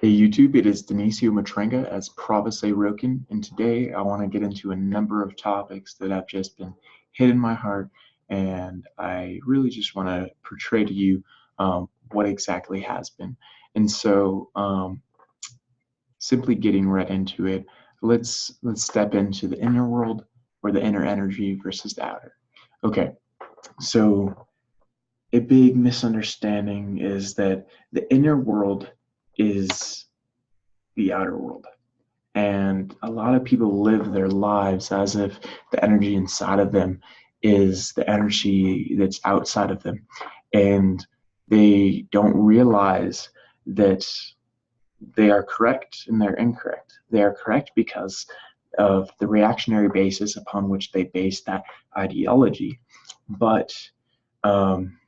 Hey YouTube, it is Denisio Matrenga as Provis A. Roken, and today I want to get into a number of topics that have just been hit in my heart, and I really just want to portray to you what exactly has been. And so, simply getting right into it, let's step into the inner world or the inner energy versus the outer. Okay, so a big misunderstanding is that the inner world is the outer world. And a lot of people live their lives as if the energy inside of them is the energy that's outside of them. And they don't realize that they are correct and they're incorrect. They are correct because of the reactionary basis upon which they base that ideology. But um,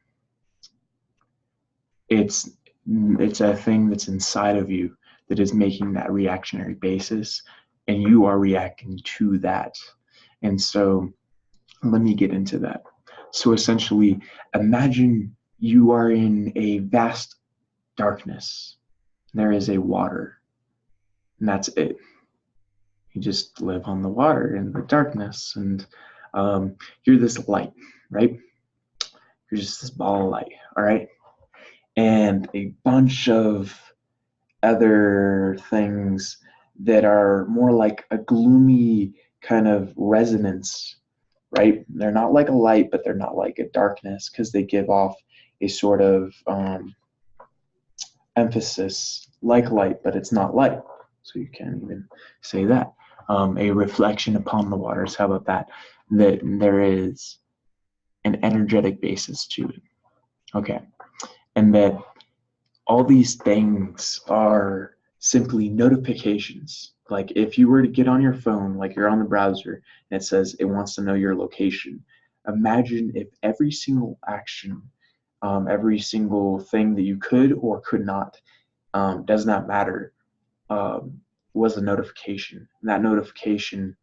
it's it's a thing that's inside of you that is making that reactionary basis, and you are reacting to that. And so let me get into that. So essentially, imagine you are in a vast darkness. There is a water, and that's it. You just live on the water in the darkness, and you're this light, right? You're just this ball of light, all right? And a bunch of other things that are more like a gloomy kind of resonance, right? They're not like a light, but they're not like a darkness because they give off a sort of emphasis like light, but it's not light. So you can't even say that. A reflection upon the waters, how about that? That there is an energetic basis to it. Okay. And that all these things are simply notifications. Like if you were to get on your phone, like you're on the browser, and it says it wants to know your location. Imagine if every single action, every single thing that you could or could not, does not matter, was a notification. And that notification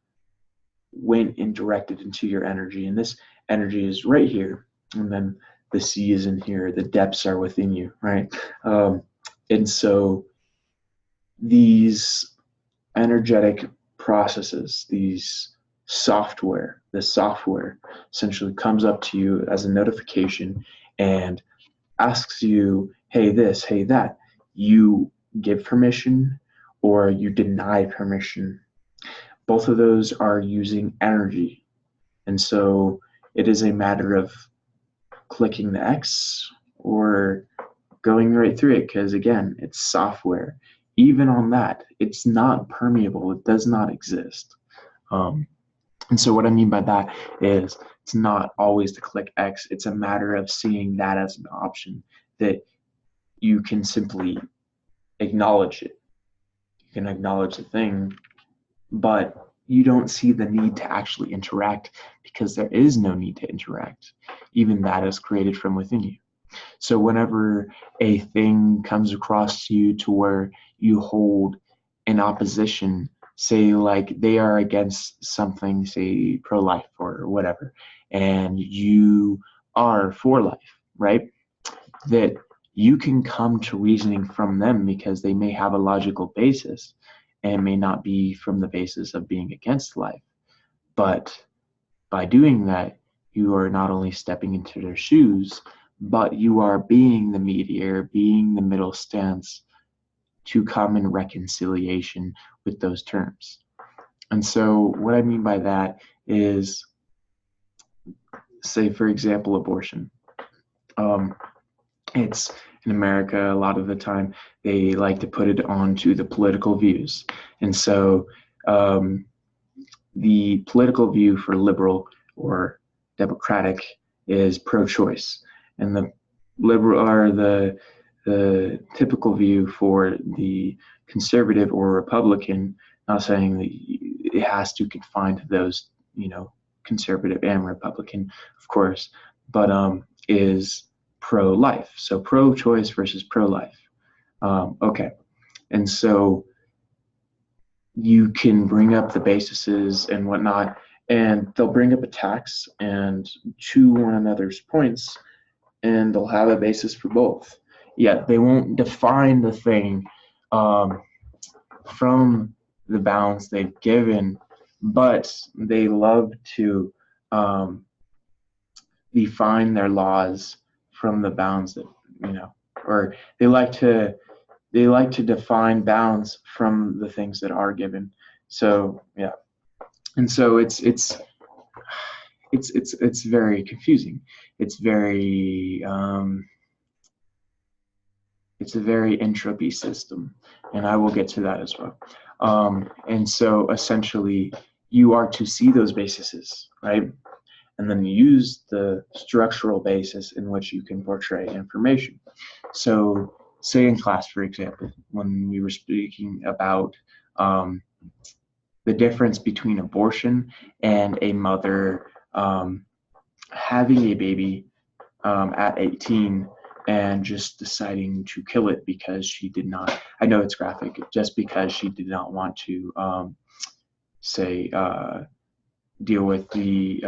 went and directed into your energy. And this energy is right here. And then the sea is in here, the depths are within you, right? And so these energetic processes, the software essentially comes up to you as a notification and asks you, hey, this, hey, that. You give permission or you deny permission. Both of those are using energy. And so it is a matter of clicking the X or going right through it because, again, it's software. Even on that, it's not permeable. It does not exist. And so what I mean by that is it's not always to click X. It's a matter of seeing that as an option that you can simply acknowledge it. You can acknowledge the thing, but you don't see the need to actually interact because there is no need to interact. Even that is created from within you. So whenever a thing comes across you to where you hold an opposition, say like they are against something, say pro-life or whatever, and you are for life, right? That you can come to reasoning from them because they may have a logical basis and may not be from the basis of being against life. But by doing that, you are not only stepping into their shoes, but you are being the mediator, being the middle stance to come in reconciliation with those terms. And so what I mean by that is, say, for example, abortion. It's in America, a lot of the time, they like to put it onto the political views. And so the political view for liberal or democratic is pro-choice. And the liberal or the typical view for the conservative or Republican, not saying that it has to confine to those, conservative and Republican, of course, but is pro-life. So pro-choice versus pro-life. Okay. And so you can bring up the bases and whatnot, and they'll bring up attacks and to one another's points, and they'll have a basis for both. Yet they won't define the thing from the bounds they've given, but they love to define their laws from the bounds that, or they like to define bounds from the things that are given. So yeah, and so it's very confusing. It's a very entropy system, and I will get to that as well. And so essentially, you are to see those bases, right? And then use the structural basis in which you can portray information. So say in class, for example, when we were speaking about the difference between abortion and a mother having a baby at 18 and just deciding to kill it because she did not, I know it's graphic, just because she did not want to, deal with the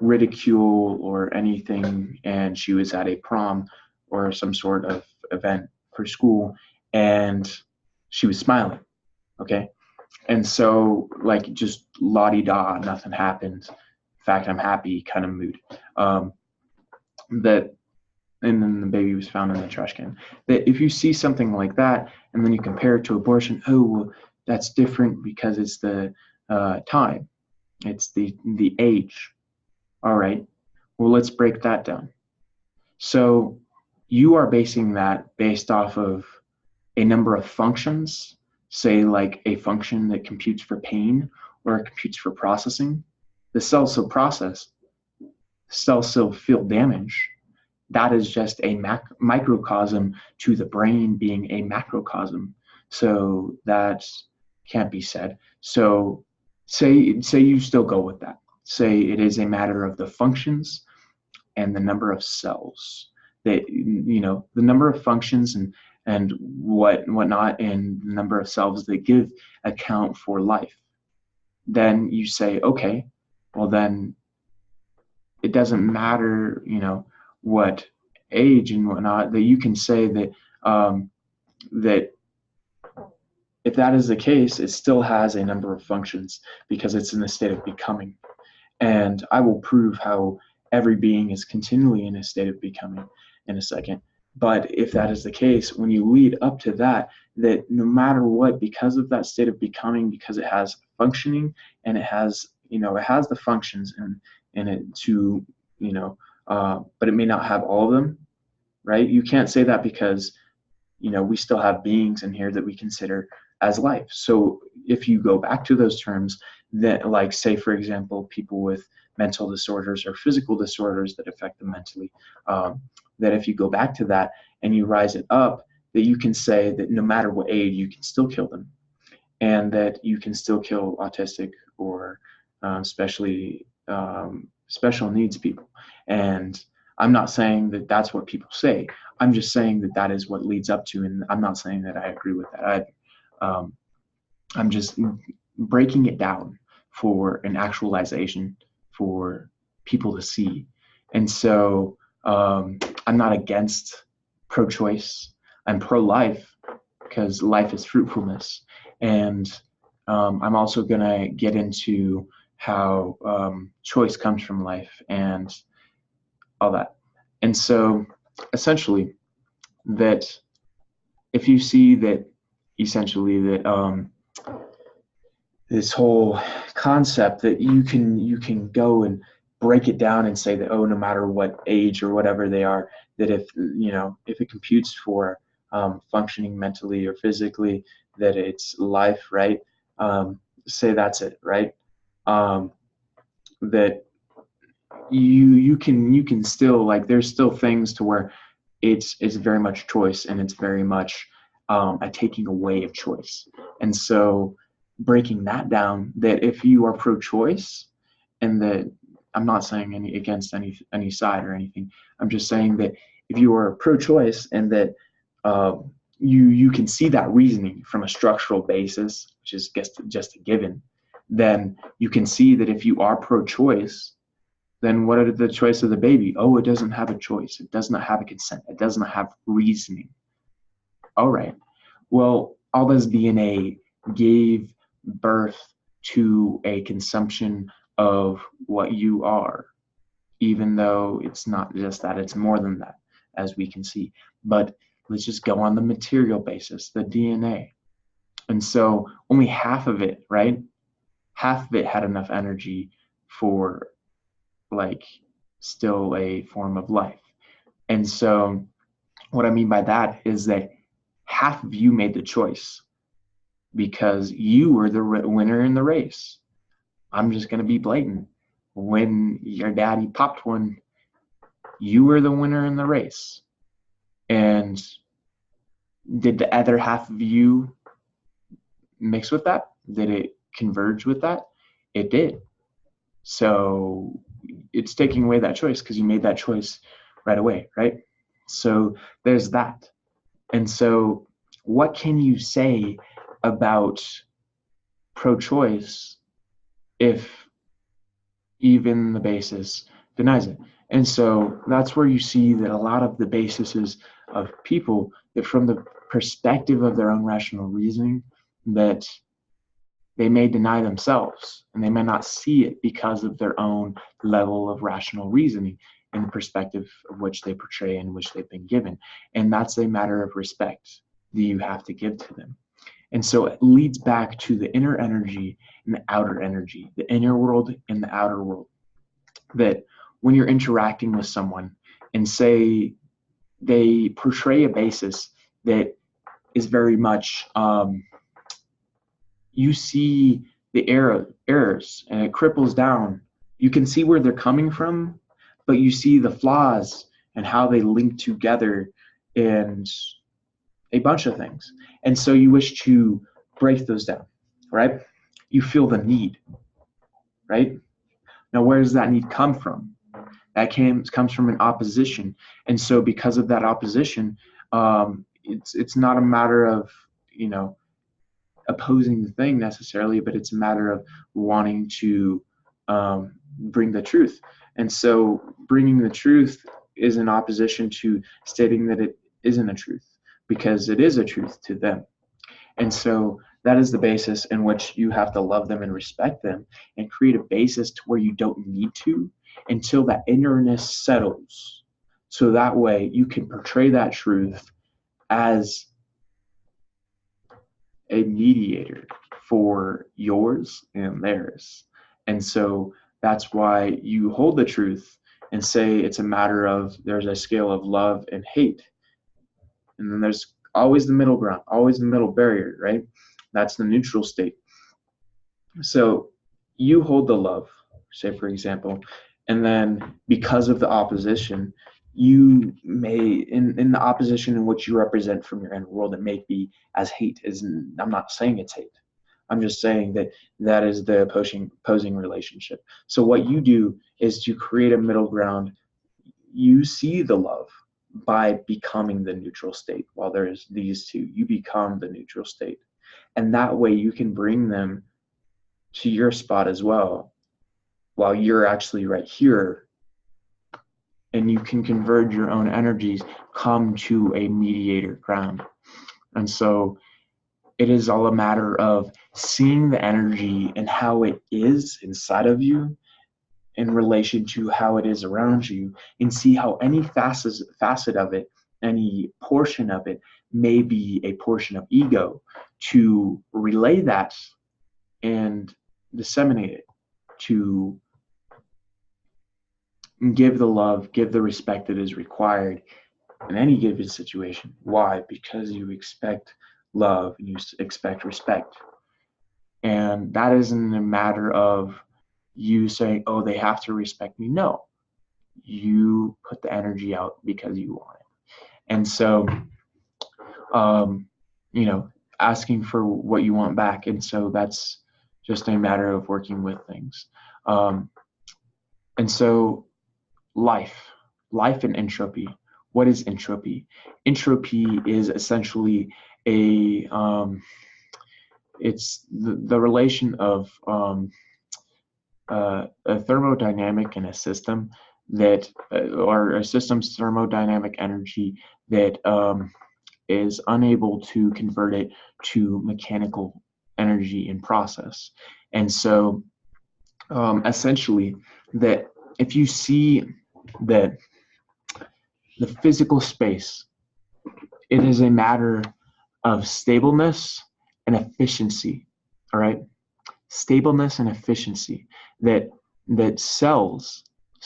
ridicule or anything, and she was at a prom or some sort of event for school, and she was smiling, okay? And so, like, just la-di-da, nothing happened. In fact, I'm happy kind of mood. And then the baby was found in the trash can. That if you see something like that, and then you compare it to abortion, oh, well, that's different because it's the time, it's the age. All right, well, let's break that down. So you are basing that based off of a number of functions, say like a function that computes for pain or it computes for processing. The cells still process, cells still feel damage. That is just a microcosm to the brain being a macrocosm. So that can't be said. So say you still go with that. Say it is a matter of the functions and the number of cells. That, the number of functions and whatnot, and the number of cells that give account for life. Then you say, okay, well then it doesn't matter, what age and whatnot, that you can say that that if that is the case, it still has a number of functions because it's in a state of becoming. And I will prove how every being is continually in a state of becoming in a second. But if that is the case, when you lead up to that, that no matter what, because of that state of becoming, because it has functioning and it has, it has the functions in it to, but it may not have all of them, right? You can't say that because, we still have beings in here that we consider as life. So if you go back to those terms, that, like, say, for example, people with mental disorders or physical disorders that affect them mentally, that if you go back to that and you rise it up, that you can say that no matter what age, you can still kill them, and that you can still kill autistic or especially special needs people. And I'm not saying that that's what people say. I'm just saying that that is what leads up to, and I'm not saying that I agree with that. I'm just breaking it down for an actualization for people to see. And so I'm not against pro-choice. I'm pro-life because life is fruitfulness. And I'm also going to get into how choice comes from life and all that. And so essentially, that if you see that essentially that this whole concept that you can go and break it down and say that, oh, no matter what age or whatever they are, that if it computes for functioning mentally or physically, that it's life, right? Say that's it, right? That you can still, like, there's still things to where it's very much choice, and it's very much a taking away of choice. And so breaking that down, that if you are pro-choice, and that I'm not saying against any side or anything, I'm just saying that if you are pro-choice and that you can see that reasoning from a structural basis, which is just a given, then you can see that if you are pro-choice, then what are the choice of the baby? Oh, it doesn't have a choice. It does not have a consent. It does not have reasoning. All right. Well, all this DNA gave birth to a consumption of what you are, even though it's not just that, it's more than that, as we can see. But let's just go on the material basis, the DNA. And so only half of it, right? Half of it had enough energy for like still a form of life. And so what I mean by that is that half of you made the choice because you were the winner in the race. I'm just going to be blatant. When your daddy popped one, you were the winner in the race. And did the other half of you mix with that? Did it converge with that? It did. So it's taking away that choice because you made that choice right away, right? So there's that. And so what can you say about pro-choice if even the basis denies it? And so that's where you see that a lot of the bases of people, that from the perspective of their own rational reasoning, that they may deny themselves and they may not see it because of their own level of rational reasoning and the perspective of which they portray and which they've been given. And that's a matter of respect that you have to give to them. And so it leads back to the inner energy and the outer energy, the inner world and the outer world. That when you're interacting with someone and say they portray a basis that is very much, you see the errors and it cripples down. You can see where they're coming from, but you see the flaws and how they link together and a bunch of things. And so you wish to break those down, right? You feel the need, right? Now, where does that need come from? That comes from an opposition. And so because of that opposition, it's not a matter of, opposing the thing necessarily, but it's a matter of wanting to bring the truth. And so bringing the truth is in opposition to stating that it isn't a truth, because it is a truth to them. And so that is the basis in which you have to love them and respect them and create a basis to where you don't need to until that innerness settles. So that way you can portray that truth as a mediator for yours and theirs. And so that's why you hold the truth and say it's a matter of, there's a scale of love and hate. And then there's always the middle ground, always the middle barrier, right? That's the neutral state. So you hold the love, say for example, and then because of the opposition, you may, in the opposition in which you represent from your inner world, it may be as hate. I'm not saying it's hate. I'm just saying that that is the opposing relationship. So what you do is to create a middle ground. You see the love by becoming the neutral state. While there's these two, you become the neutral state. And that way you can bring them to your spot as well, while you're actually right here. And you can converge your own energies, come to a mediator ground. And so it is all a matter of seeing the energy and how it is inside of you in relation to how it is around you, and see how any facet of it, any portion of it may be a portion of ego, to relay that and disseminate it, to give the love, give the respect that is required in any given situation. Why? Because you expect love and you expect respect. And that isn't a matter of you saying, oh, they have to respect me. No, you put the energy out because you want it. And so, asking for what you want back. And so that's just a matter of working with things. And so life and entropy. What is entropy? Entropy is essentially it's the relation of a thermodynamic in a system that, or a system's thermodynamic energy that is unable to convert it to mechanical energy and process. And so essentially, that if you see that the physical space, it is a matter of stableness and efficiency. All right, stableness and efficiency. That cells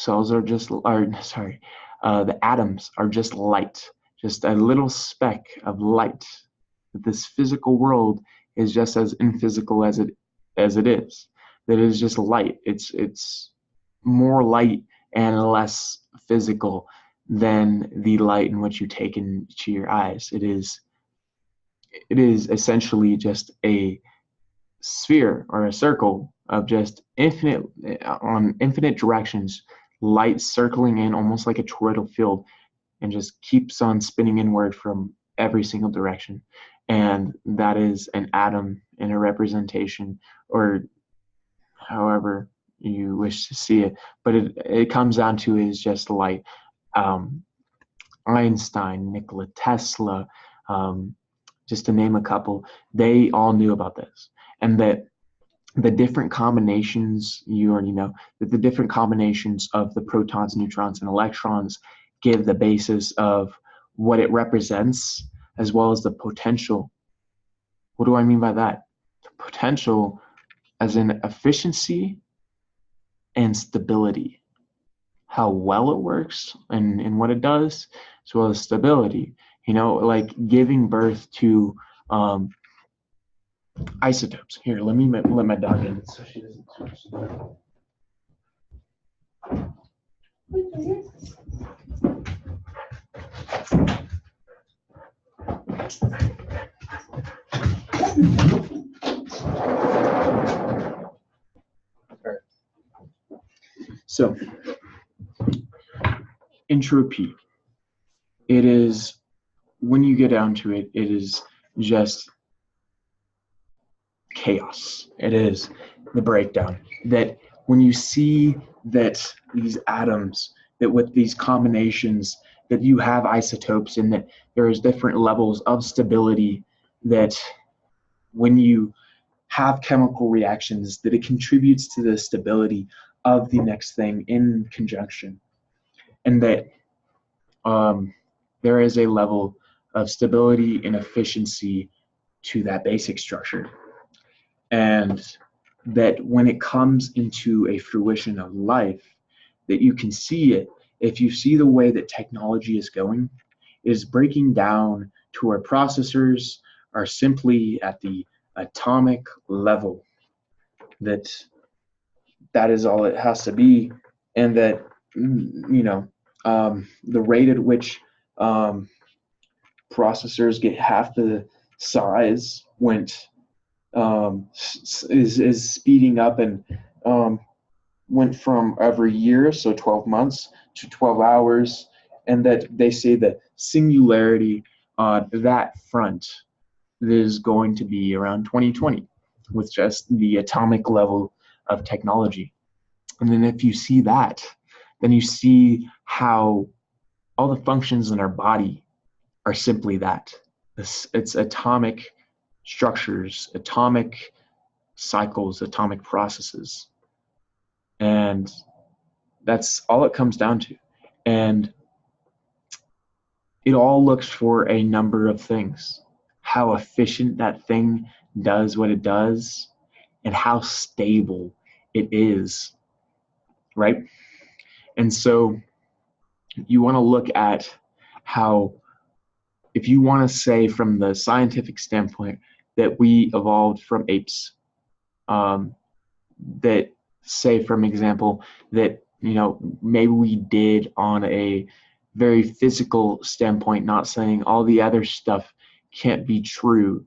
are just, the atoms are just light, just a little speck of light. That this physical world is just as imphysical as it is. That it is just light. It's more light and less physical than the light in which you take into your eyes. It is essentially just a sphere or a circle of just infinite directions, light circling in almost like a toroidal field, and just keeps on spinning inward from every single direction. And that is an atom in a representation, or however you wish to see it, but it comes down to is just light. Einstein, Nikola Tesla, just to name a couple, they all knew about this. And that the different combinations, you already know, that the different combinations of the protons, neutrons, and electrons give the basis of what it represents, as well as the potential. What do I mean by that? The potential as in efficiency and stability. How well it works and what it does, as well as stability. Like giving birth to isotopes. Here, let my dog in so she doesn't switch. So, entropy. It is, when you get down to it, it is just chaos. It is the breakdown. That when you see that these atoms, that with these combinations, that you have isotopes and that there is different levels of stability, that when you have chemical reactions, that it contributes to the stability of the next thing in conjunction. And that there is a level of stability and efficiency to that basic structure. And that when it comes into a fruition of life, that you can see it. If you see the way that technology is going, is breaking down to where processors are simply at the atomic level. That is all it has to be. And that, the rate at which processors get half the size is speeding up, and went from every year, so 12 months, to 12 hours, and that they say that singularity on that front is going to be around 2020 with just the atomic level of technology. And then if you see that, then you see how all the functions in our body are simply that. It's atomic structures, atomic cycles, atomic processes. And that's all it comes down to. And it all looks for a number of things. How efficient that thing does what it does, and how stable it is, right? And so you want to look at how, if you want to say from the scientific standpoint that we evolved from apes, that say, from example, that maybe we did on a very physical standpoint, not saying all the other stuff can't be true,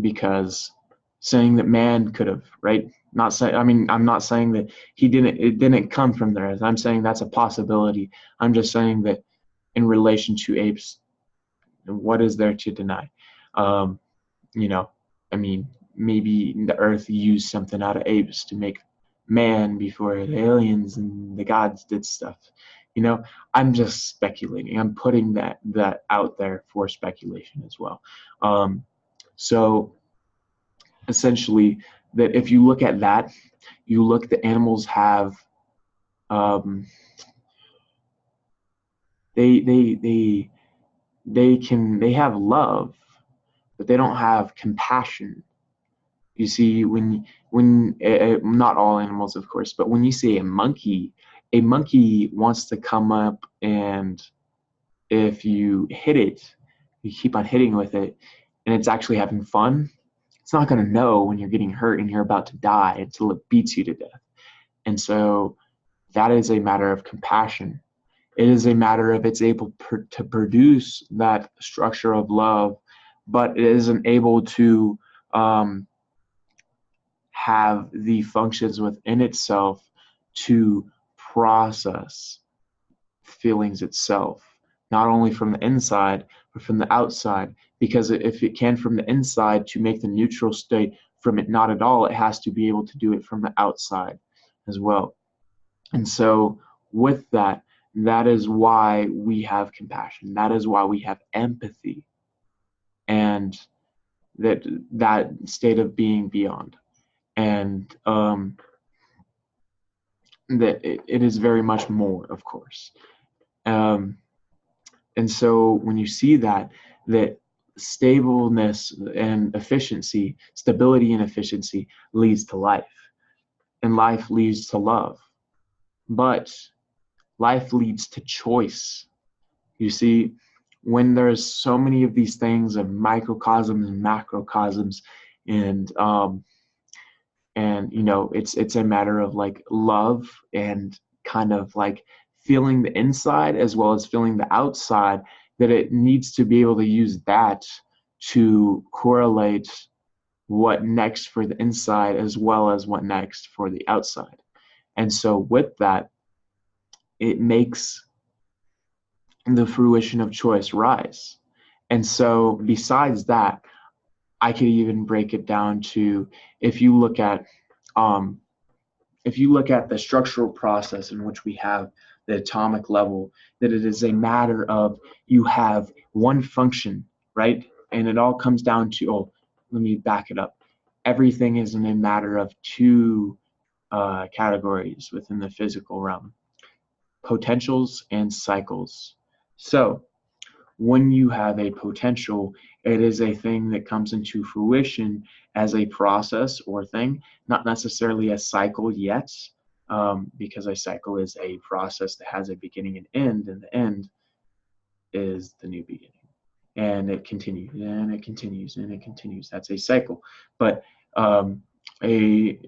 because saying that man could have, right? I'm not saying that it didn't come from there. I'm saying that's a possibility. I'm just saying that in relation to apes, what is there to deny? Maybe the earth used something out of apes to make man before the aliens and the gods did stuff. You know, I'm just speculating. I'm putting that out there for speculation as well. So essentially, that if you look at that, you look, the animals have um, they they they they have love, but they don't have compassion. You see, not all animals, of course, but when you say a monkey wants to come up, and if you hit it, you keep on hitting with it, and it's actually having fun, it's not going to know when you're getting hurt and you're about to die until it beats you to death. And so that is a matter of compassion. It is a matter of it's able to produce that structure of love, but it isn't able to um, have the functions within itself to process feelings itself, not only from the inside, but from the outside. Because if it can from the inside to make the neutral state from it not at all, it has to be able to do it from the outside as well. And so, with that, that is why we have compassion. That is why we have empathy, and that state of being beyond. And that it is very much more, of course. Um, and so when you see that stableness and efficiency, stability and efficiency leads to life, and life leads to love. But life leads to choice. You see, when there's so many of these things of microcosms and macrocosms, and it's a matter of like love and kind of like feeling the inside as well as feeling the outside, that it needs to be able to use that to correlate what next for the inside as well as what next for the outside. And so with that, it makes the fruition of choice rise. And so besides that, I could even break it down to, if you look at um, the structural process in which we have the atomic level, that it is a matter of, you have one function, right? And it all comes down to, let me back it up. Everything is in a matter of two categories within the physical realm: potentials and cycles. So when you have a potential, it is a thing that comes into fruition as a process or thing, not necessarily a cycle yet, because a cycle is a process that has a beginning and end, and the end is the new beginning. And it continues, and it continues, and it continues. That's a cycle. But a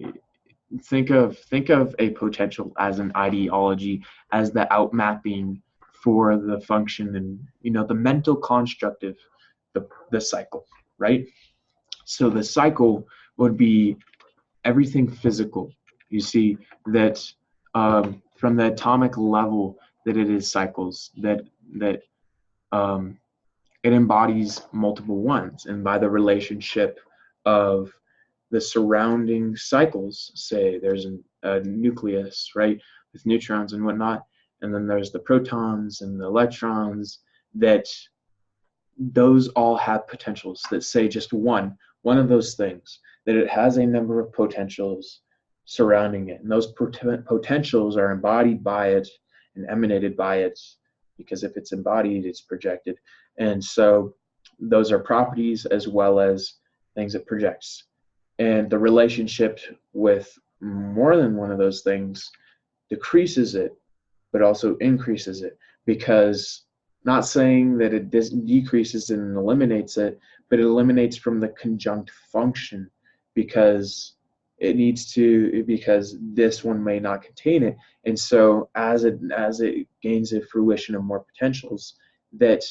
think of a potential as an ideology, as the outmapping for the function, and the mental construct of the cycle, right? So the cycle would be everything physical. You see that from the atomic level, that it is cycles, that um, it embodies multiple ones, and by the relationship of the surrounding cycles, say there's a nucleus, right, with neutrons and whatnot, and then there's the protons and the electrons, that those all have potentials, that say just one of those things, that it has a number of potentials surrounding it, and those potentials are embodied by it and emanated by it, because if it's embodied, it's projected. And so those are properties as well as things it projects. And the relationship with more than one of those things decreases it, but also increases it, because, not saying that it decreases and eliminates it, but it eliminates from the conjunct function, because because this one may not contain it. And so as it gains a fruition of more potentials, that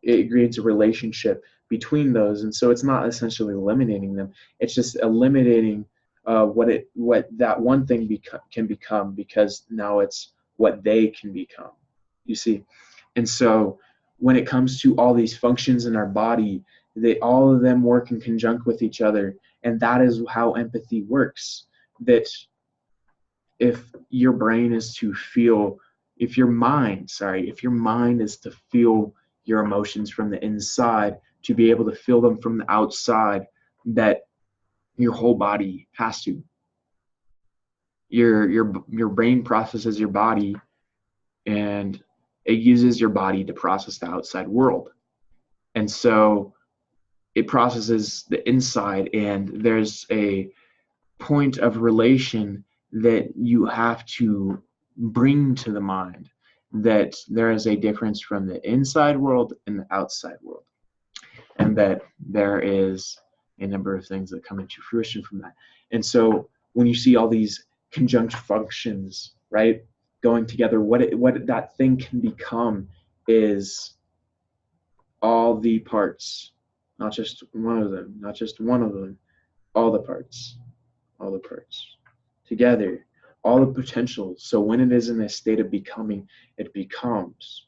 it creates a relationship between those. And so it's not essentially eliminating them, it's just eliminating what that one thing can become, because now it's what they can become, you see. And so when it comes to all these functions in our body, all of them work in conjunct with each other. And that is how empathy works. That if your brain is to feel if your mind is to feel your emotions from the inside, to be able to feel them from the outside, that your whole body has to. Your brain processes your body, and it uses your body to process the outside world. And so it processes the inside, and there's a point of relation that you have to bring to the mind, that there is a difference from the inside world and the outside world, and that there is a number of things that come into fruition from that. And so when you see all these conjunct functions, right, going together, what that thing can become is all the parts, not just one of them, all the parts, together, all the potential. So when it is in a state of becoming, it becomes,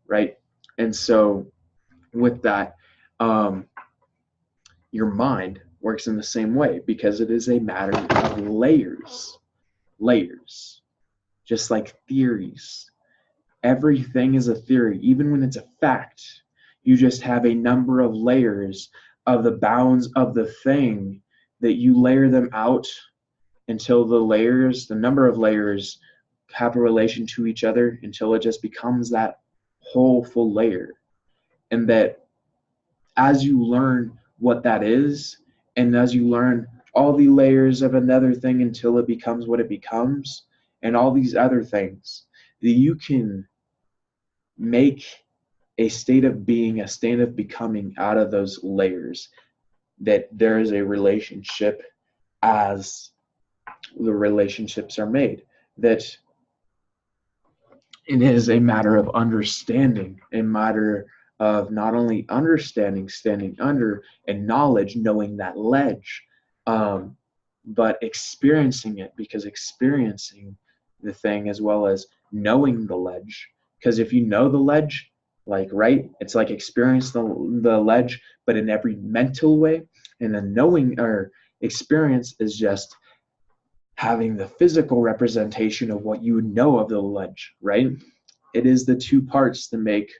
right? And so with that, your mind works in the same way, because it is a matter of layers, just like theories. Everything is a theory, even when it's a fact. You just have a number of layers of the bounds of the thing, that you layer them out until the number of layers have a relation to each other, until it just becomes that whole full layer. And that as you learn what that is, and as you learn all the layers of another thing until it becomes what it becomes, and all these other things, that you can make a state of being, a state of becoming out of those layers, that there is a relationship as the relationships are made, that it is a matter of understanding, a matter of not only understanding, standing under, and knowledge, knowing that ledge, but experiencing it, because experiencing the thing as well as knowing the ledge. Because if you know the ledge, right, it's like experience the ledge, but in every mental way. And then knowing or experience is just having the physical representation of what you would know of the ledge, right? It is the two parts that make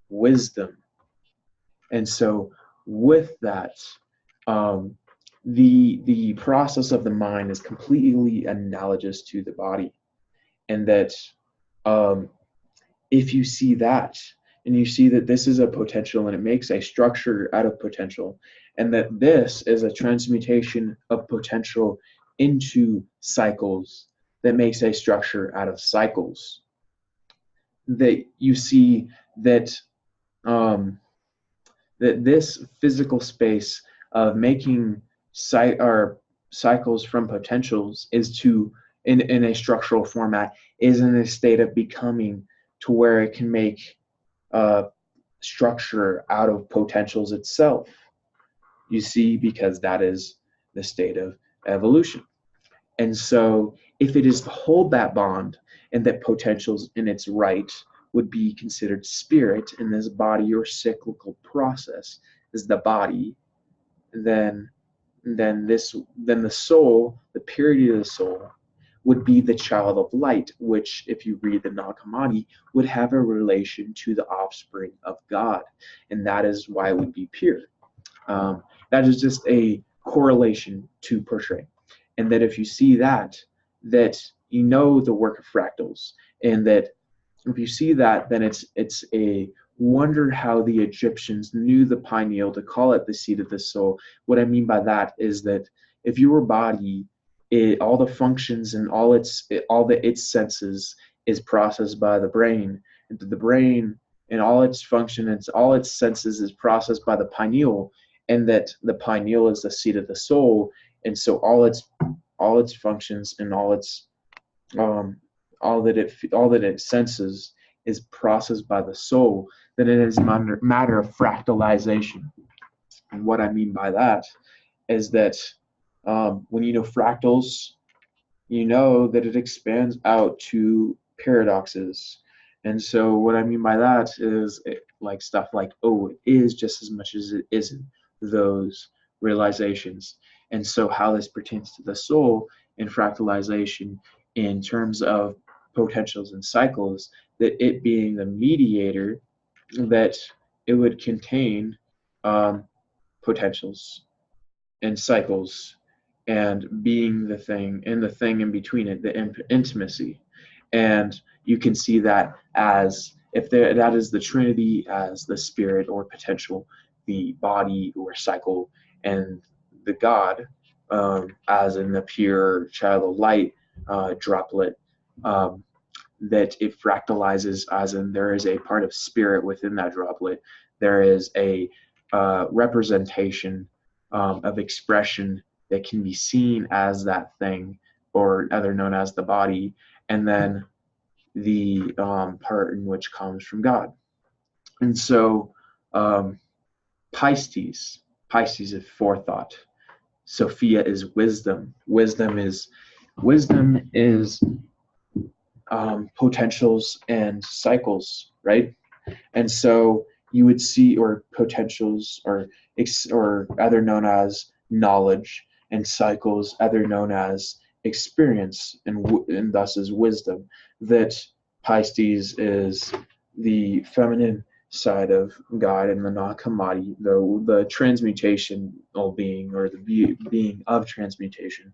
wisdom. And so with that, the process of the mind is completely analogous to the body. And that if you see that, and you see that this is a potential, and it makes a structure out of potential, and that this is a transmutation of potential into cycles that makes a structure out of cycles, that you see that that this physical space of making cycles from potentials is to, in a structural format, is in a state of becoming, to where it can make structure out of potentials itself. You see, because that is the state of evolution. And so if it is to hold that bond, and that potentials in its right would be considered spirit, in this body or cyclical process is the body, then the soul, the purity of the soul, would be the child of light, which, if you read the Nag Hammadi, would have a relation to the offspring of God, and that is why it would be pure. That is just a correlation to portray, and that if you see that you know the work of fractals, and that if you see that, then it's a wonder how the Egyptians knew the pineal to call it the seat of the soul. What I mean by that is that if your body, all the functions and all its senses is processed by the brain, and the brain and all its function and all its senses is processed by the pineal, and that the pineal is the seat of the soul, and so all its functions and all that it senses is processed by the soul, then it is a matter of fractalization. And what I mean by that is that when you know fractals, you know that it expands out to paradoxes. And so what I mean by that is like stuff like, oh, it is just as much as it isn't, those realizations. And so how this pertains to the soul in fractalization, in terms of potentials and cycles, that it being the mediator, that it would contain potentials and cycles, and being the thing and the thing in between it, the intimacy. And you can see that as if that is the Trinity, as the spirit or potential, the body or cycle, and the God as in the pure child of light droplet, that it fractalizes, as in there is a part of spirit within that droplet. There is a representation of expression that can be seen as that thing, or other known as the body, and then the part in which comes from God. And so Pisces is forethought. Sophia is wisdom. Wisdom is potentials and cycles, right? And so you would see, or potentials, or other known as knowledge, and cycles, other known as experience, and thus is wisdom. That Pisces is the feminine side of God, and the Nakamati, the transmutational being, or the being of transmutation.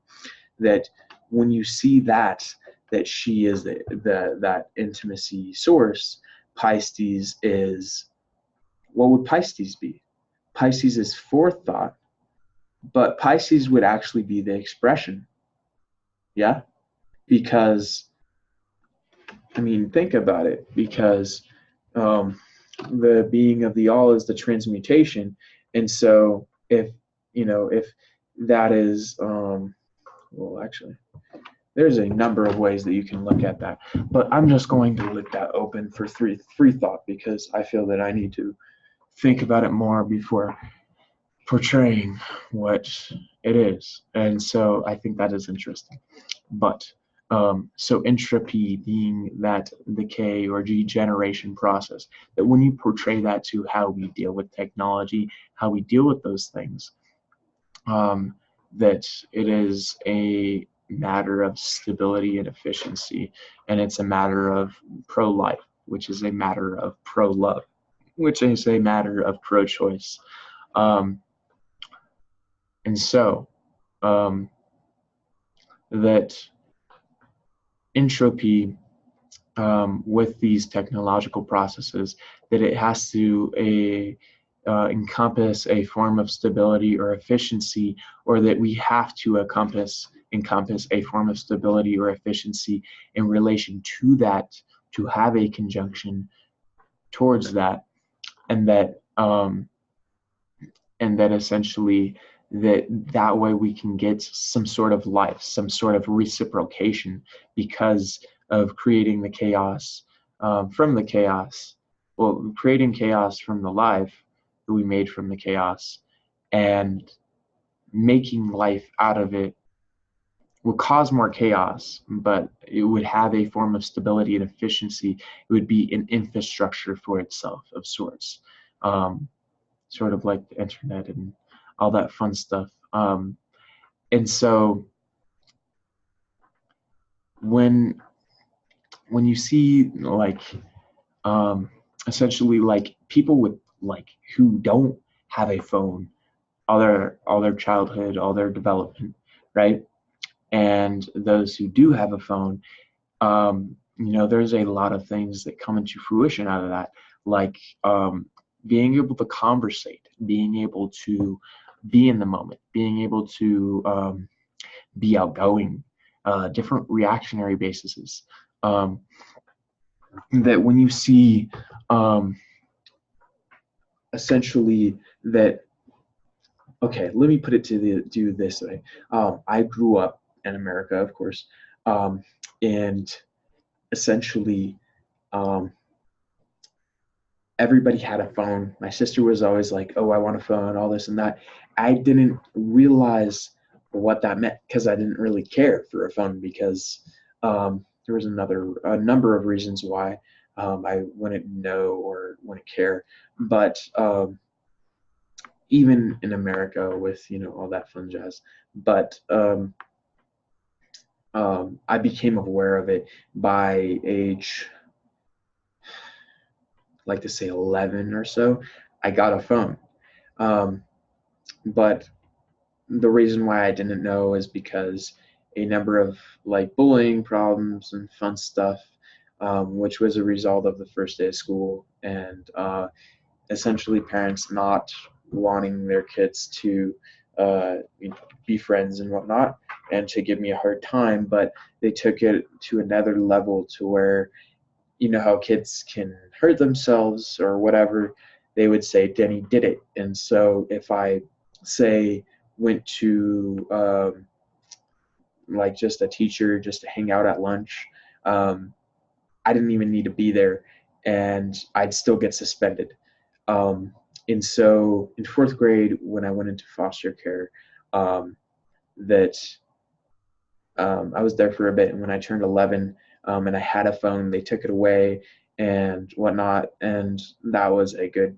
That when you see that she is that intimacy source, Pisces is, what would Pisces be? Pisces is forethought, but Pisces would actually be the expression. Yeah? Because, I mean, think about it, because the being of the all is the transmutation. And so if that is, well, actually, there's a number of ways that you can look at that, but I'm just going to leave that open for free thought, because I feel that I need to think about it more before portraying what it is. And so I think that is interesting. But so entropy being that decay or degeneration process, that when you portray that to how we deal with technology, how we deal with those things, that it is a matter of stability and efficiency, and it's a matter of pro-life, which is a matter of pro-love, which is a matter of pro-choice. And so that entropy with these technological processes, that it has to encompass a form of stability or efficiency, or that we have to encompass a form of stability or efficiency in relation to that, to have a conjunction towards that, and that essentially that way we can get some sort of life, some sort of reciprocation, because of creating the chaos from the chaos, well, creating chaos from the life that we made from the chaos, and making life out of it would cause more chaos, but it would have a form of stability and efficiency. It would be an infrastructure for itself of sorts, sort of like the internet and all that fun stuff. And so when you see like essentially like people with like who don't have a phone all their childhood, all their development, right? And those who do have a phone, there's a lot of things that come into fruition out of that, like being able to conversate, being able to be in the moment, being able to be outgoing, different reactionary bases. That when you see essentially that, okay, let me put it do this way. I grew up in America, of course, and essentially everybody had a phone. My sister was always like, oh, I want a phone, all this and that. I didn't realize what that meant, because I didn't really care for a phone, because there was a number of reasons why I wouldn't know or wouldn't care. But even in America with all that fun jazz. But I became aware of it by age, like to say 11 or so. I got a phone. Um, but the reason why I didn't know is because a number of like bullying problems and fun stuff, which was a result of the first day of school, and essentially parents not wanting their kids to uh, be friends and whatnot, and to give me a hard time. But they took it to another level to where, you know how kids can hurt themselves or whatever, they would say Denny did it. And so if I say went to like just a teacher just to hang out at lunch, um, I didn't even need to be there, and I'd still get suspended. um, and so in fourth grade when I went into foster care, um, that I was there for a bit, and when I turned 11, and I had a phone, they took it away and whatnot, and that was a good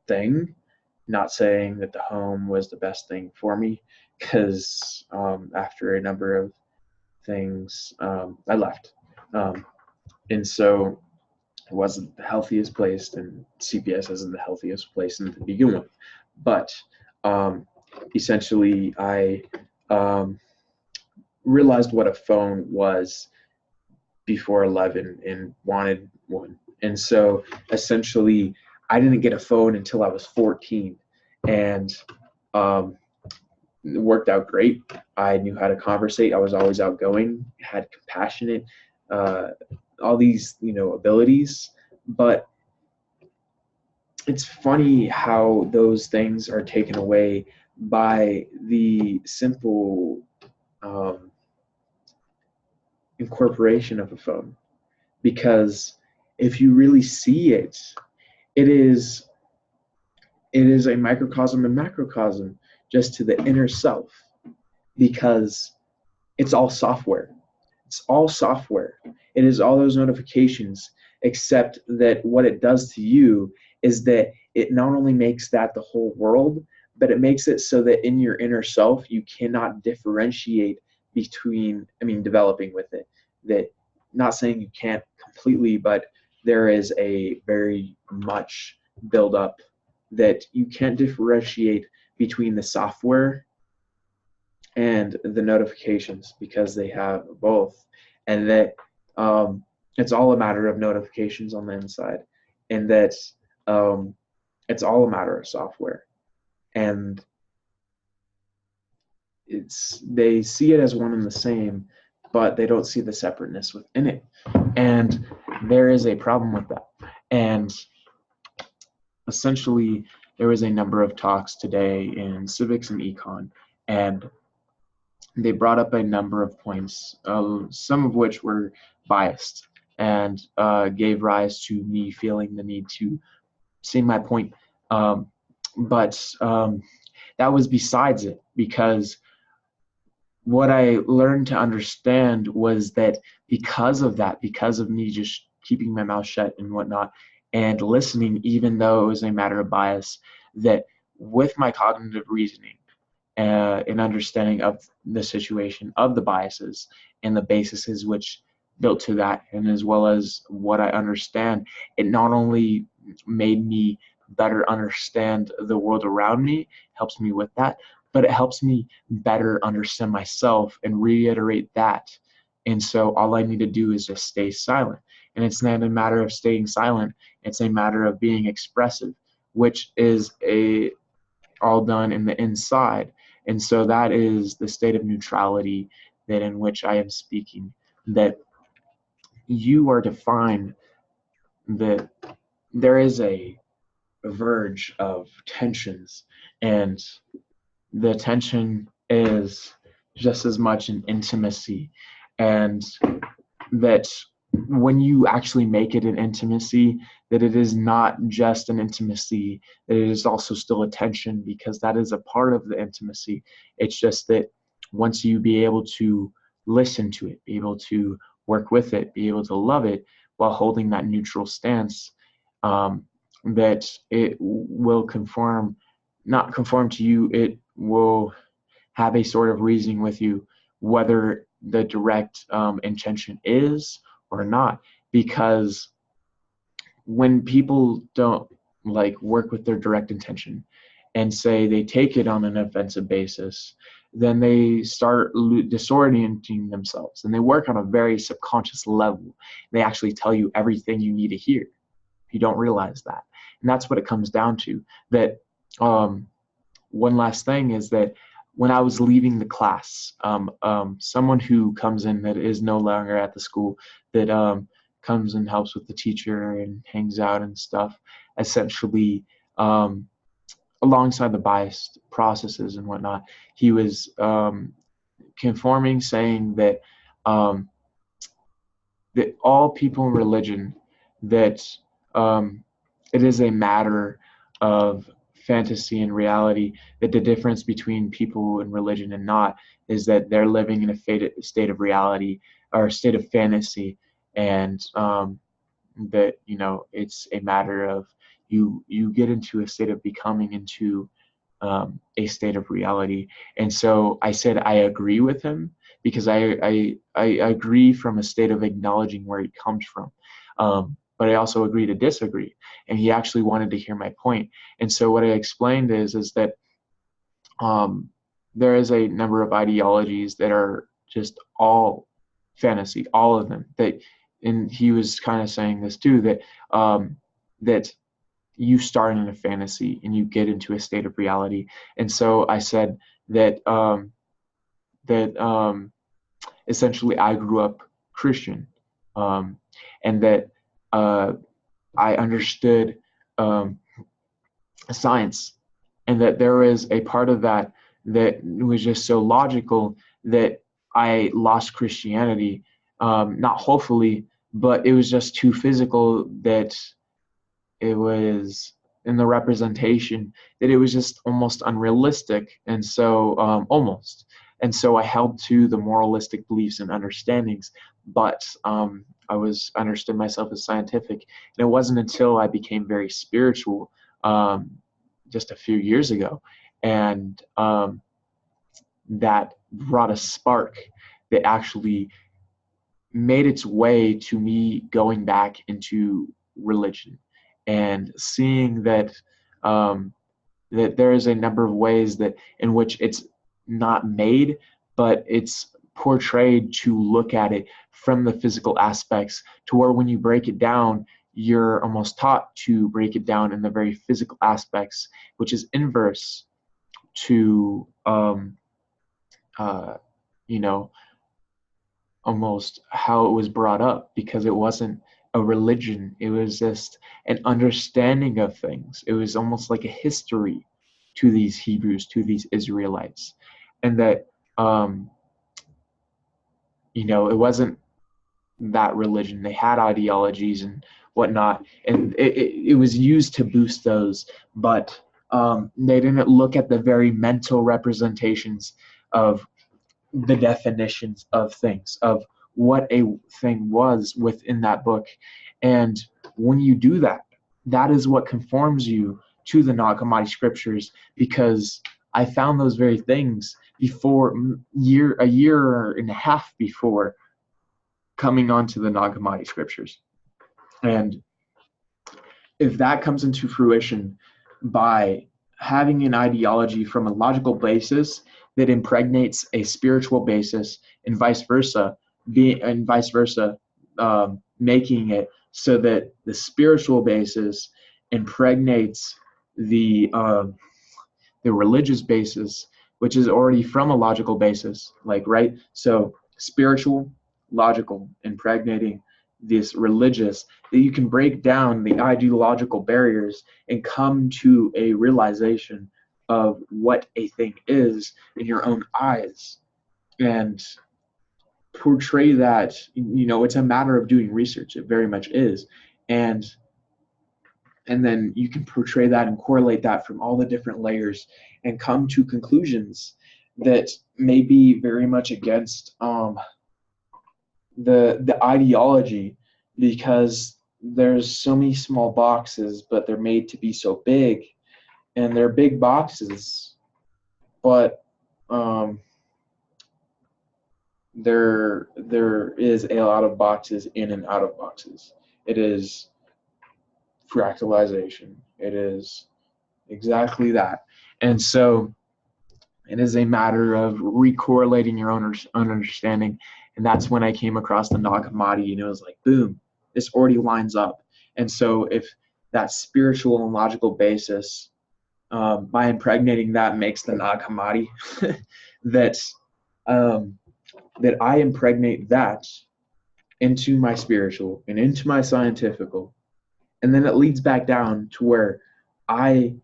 thing. Not saying that the home was the best thing for me, because after a number of things, I left, um, and so it wasn't the healthiest place, and CPS isn't the healthiest place to begin with. But um, essentially, I um, realized what a phone was before 11 and wanted one. And so essentially, I didn't get a phone until I was 14. And um, it worked out great. I knew how to conversate. I was always outgoing, had compassionate, uh, all these, abilities. But it's funny how those things are taken away by the simple um, incorporation of a phone. Because if you really see it, it is it is a microcosm and macrocosm just to the inner self, because it's all software. It's all software. It is all those notifications, except that what it does to you is that it not only makes that the whole world, but it makes it so that in your inner self, you cannot differentiate between, developing with it. That, not saying you can't completely, but there is a very much buildup that you can't differentiate between the software and the notifications, because they have both, and that it's all a matter of notifications on the inside, and that um, it's all a matter of software, and they see it as one and the same, but they don't see the separateness within it, and there is a problem with that. And essentially, there was a number of talks today in civics and econ, and they brought up a number of points, some of which were biased, and gave rise to me feeling the need to say my point. But that was besides it, because what I learned to understand was that because of that, because of me just keeping my mouth shut and whatnot, and listening, even though it was a matter of bias, that with my cognitive reasoning, an understanding of the situation, of the biases and the bases which built to that, and as well as what I understand, it not only made me better understand the world around me, helps me with that, but it helps me better understand myself and reiterate that. And so all I need to do is just stay silent. And it's not a matter of staying silent, it's a matter of being expressive, which is all done in the inside. And so that is the state of neutrality that in which I am speaking, that you are defined, that there is a verge of tensions, and the tension is just as much an intimacy, and that when you actually make it an intimacy, that it is not just an intimacy, that it is also still a tension, because that is a part of the intimacy. It's just that once you be able to listen to it, be able to work with it, be able to love it while holding that neutral stance, that it will not conform to you, it will have a sort of reasoning with you, whether the direct intention is or not. Because when people don't like work with their direct intention and say they take it on an offensive basis, then they start disorienting themselves, and they work on a very subconscious level. They actually tell you everything you need to hear. You don't realize that. And that's what it comes down to. That one last thing is that when I was leaving the class, someone who comes in that is no longer at the school, that comes and helps with the teacher and hangs out and stuff, essentially alongside the biased processes and whatnot, he was conforming, saying that that all people in religion, that it is a matter of fantasy and reality, that the difference between people in religion and not is that they're living in a state of reality or a state of fantasy, and that, you know, it's a matter of you get into a state of becoming into a state of reality. And so I said I agree with him, because I agree from a state of acknowledging where he comes from. But I also agree to disagree. And he actually wanted to hear my point. And so what I explained is that there is a number of ideologies that are just all fantasy, all of them. That, and he was kind of saying this too, that that you start in a fantasy and you get into a state of reality. And so I said that essentially I grew up Christian, and that I understood science, and that there was a part of that that was just so logical that I lost Christianity, not hopefully, but it was just too physical, that it was in the representation, that it was just almost unrealistic. And so and so I held to the moralistic beliefs and understandings, but I understood myself as scientific. And it wasn't until I became very spiritual just a few years ago, and that brought a spark that actually made its way to me going back into religion, and seeing that that there is a number of ways that in which it's not made, but it's portrayed to look at it from the physical aspects, to where when you break it down, you're almost taught to break it down in the very physical aspects, which is inverse to you know, almost how it was brought up, because it wasn't a religion. It was just an understanding of things. It was almost like a history to these Hebrews, to these Israelites. And that, you know, it wasn't that religion. They had ideologies and whatnot, and it was used to boost those, but they didn't look at the very mental representations of the definitions of things, of what a thing was within that book. And when you do that, that is what conforms you to the Nag Hammadi scriptures, because I found those very things before a year and a half before coming onto the Nag Hammadi scriptures. And if that comes into fruition by having an ideology from a logical basis that impregnates a spiritual basis, and vice versa, making it so that the spiritual basis impregnates the religious basis, which is already from a logical basis, like, right? So spiritual, logical, impregnating this religious, that you can break down the ideological barriers and come to a realization of what a thing is in your own eyes, and portray that. You know, it's a matter of doing research. It very much is. And then you can portray that and correlate that from all the different layers and come to conclusions that may be very much against the ideology, because there's so many small boxes, but they're made to be so big, and they're big boxes, but there is a lot of boxes in and out of boxes. It is fractalization. It is exactly that. And so it is a matter of recorrelating your own understanding. And that's when I came across the Nag Hammadi, and it was like, boom, this already lines up. And so if that spiritual and logical basis, by impregnating that, makes the Nag Hammadi, that that I impregnate that into my spiritual and into my scientifical, and then it leads back down to where I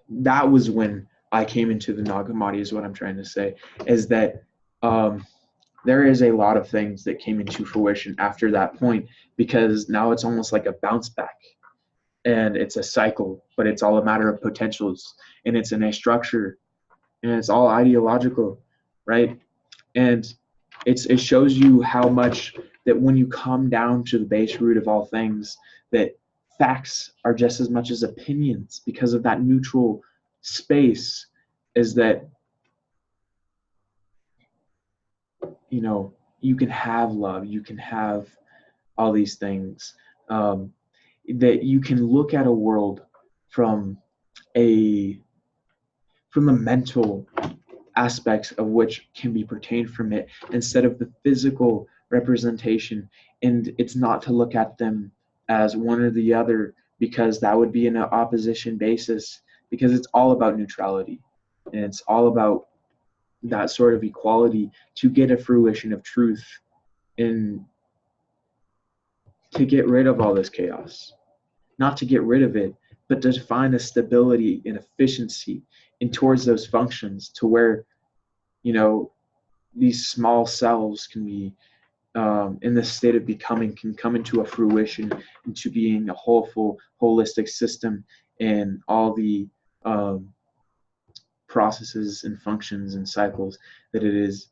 that was when I came into the Nag Hammadi, is what I'm trying to say, is that there is a lot of things that came into fruition after that point, because now it's almost like a bounce back, and it's a cycle, but it's all a matter of potentials, and it's in a structure, and it's all ideological, right? And it shows you how much that when you come down to the base root of all things, that facts are just as much as opinions, because of that neutral space, is that, you know, you can have love, you can have all these things, that you can look at a world from a from the mental aspects of which can be pertained from it, instead of the physical representation. And it's not to look at them as one or the other, because that would be an opposition basis, because it's all about neutrality, and it's all about that sort of equality to get a fruition of truth, and to get rid of all this chaos. Not to get rid of it, but to find a stability and efficiency in towards those functions, to where, you know, these small cells can be, in this state of becoming, can come into a fruition, into being a wholeful, holistic system in all the processes and functions and cycles that it is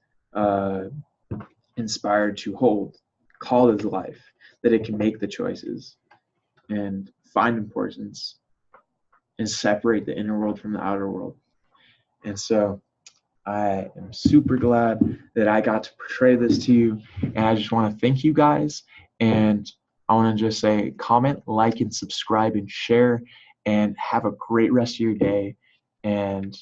inspired to hold, called as life, that it can make the choices and find importance and separate the inner world from the outer world. And so I am super glad that I got to portray this to you. And I just want to thank you guys. And I want to just say, comment, like, and subscribe, and share, and have a great rest of your day. And